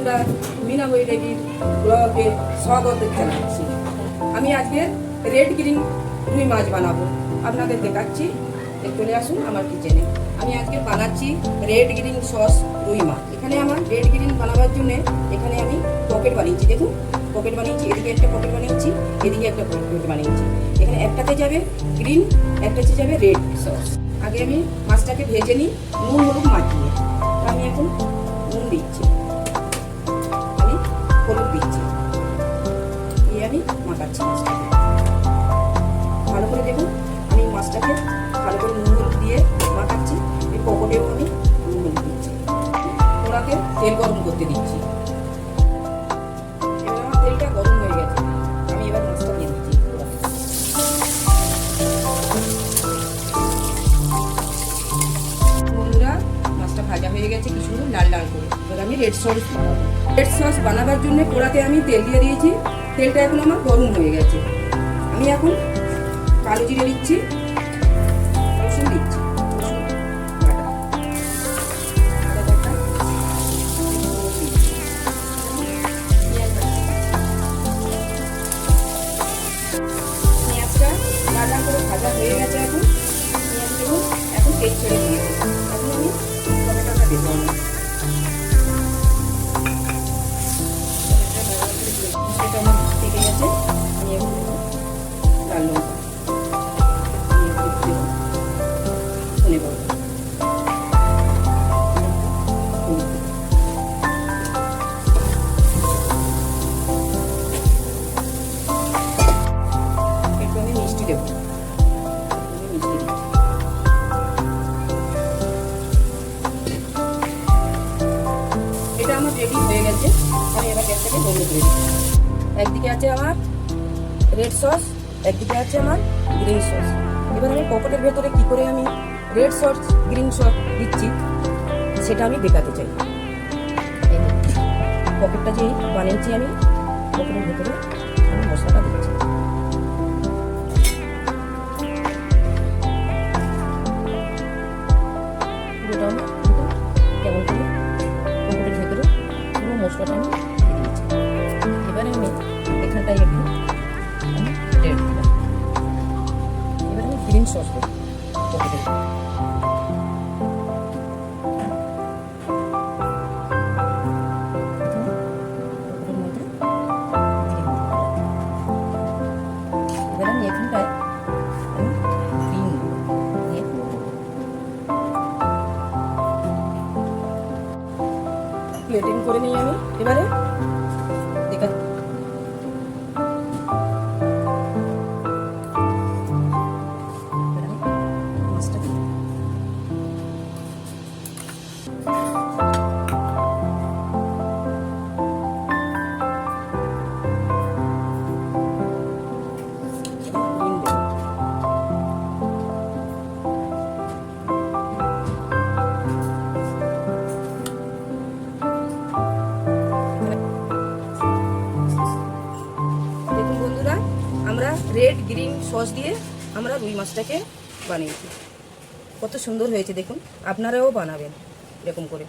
বন্ধুরা, মিনা বৈরাগীর ব্লগে স্বাগত জানাচ্ছি। আমি আজকে রেড গ্রিন রুই মাছ বানাবো, আপনাদের দেখাচ্ছি। চলে আসুন আমার কিচেনে। আমি আজকে বানাচ্ছি রেড গ্রিন সস রুই মাছ। এখানে আমার রেড গ্রিন বানাবার জন্য এখানে আমি পকেট বানিয়েছি। দেখুন, পকেট বানিয়েছি, এদিকে একটা পকেট বানিয়েছি, এদিকে একটা পকেট বানিয়েছি। এখানে একটাতে যাবে গ্রিন, একটাতে যাবে রেড সস। আগে আমি মাছটাকে ভেজে নিই নুন হলুদ মাখিয়ে। আমি এখন নুন দিচ্ছি, আমি হলুদ দিচ্ছি, দিয়ে আমি মাখাচ্ছি মাছটাকে ভালো করে। দেখুন, আমি মাছটাকে ভালো করে নুন হলুদ দিয়ে মাখাচ্ছি। এই পকোটেও আমি নুন হলুদ দিচ্ছি। ওনাকে তেল গরম করতে দিচ্ছি। এবার আমার তেলটা গরম হয়ে গেছে, আমি এবার মাছটা দিয়ে দিচ্ছি। বন্ধুরা, মাছটা ভাজা হয়ে গেছে কি সুন্দর লাল লাল করে। এবার আমি রেড সস বানাবো। রেড সস বানাবার জন্য কড়াতে আমি তেল দিয়ে দিয়েছি। তেলটা এখন আমার গরম হয়ে গেছে। আমি এখন কালো জিরে দিচ্ছি, রসুন দিচ্ছি, পেঁয়াজটা লাল করে ভাজা হয়ে গেছে। এখন পেঁয়াজ দেবো, এখন তেল ছেড়ে দিয়েছি। এখন আমি টমেটোটা দেবো। সেটা আমার থেকে গেছে। আমি এখন লাল লঙ্কা ধনে পাতা, একটু আমি মিষ্টি দেবো। মিষ্টি দিচ্ছি। এটা আমার রেডি হয়ে গেছে। আমি এবার গ্যাসটাকে বন্ধ করে দিচ্ছি। একদিকে আছে আমার রেড সস, একদিকে আছে আমার গ্রিন সস। এবার আমি পকেটের ভেতরে কি করে আমি রেড সস গ্রিন সস দিচ্ছি সেটা আমি দেখাতে চাই। পকেটটা যে বানিয়েছি আমি, পকেটের ভেতরে আমি মশলাটা দিচ্ছি। পুরোটা আমি কেমন করে পকেটের ভেতরে পুরো মশলাটা আমি দিয়ে দিয়েছি। এবারে আমি এখানটায় একটু আমি রেড দিলাম। এবার আমি গ্রিন সস দেবো পকেটের। এবার আমি এখানটায় আমি গ্রিন দিয়ে প্লেটিং করে নিই আমি। এবারে দেখা আমরা রেড গ্রিন সস দিয়ে আমরা রুই মাছটাকে বানিয়েছি। কত সুন্দর হয়েছে দেখুন, আপনারাও বানাবেন এরকম করে।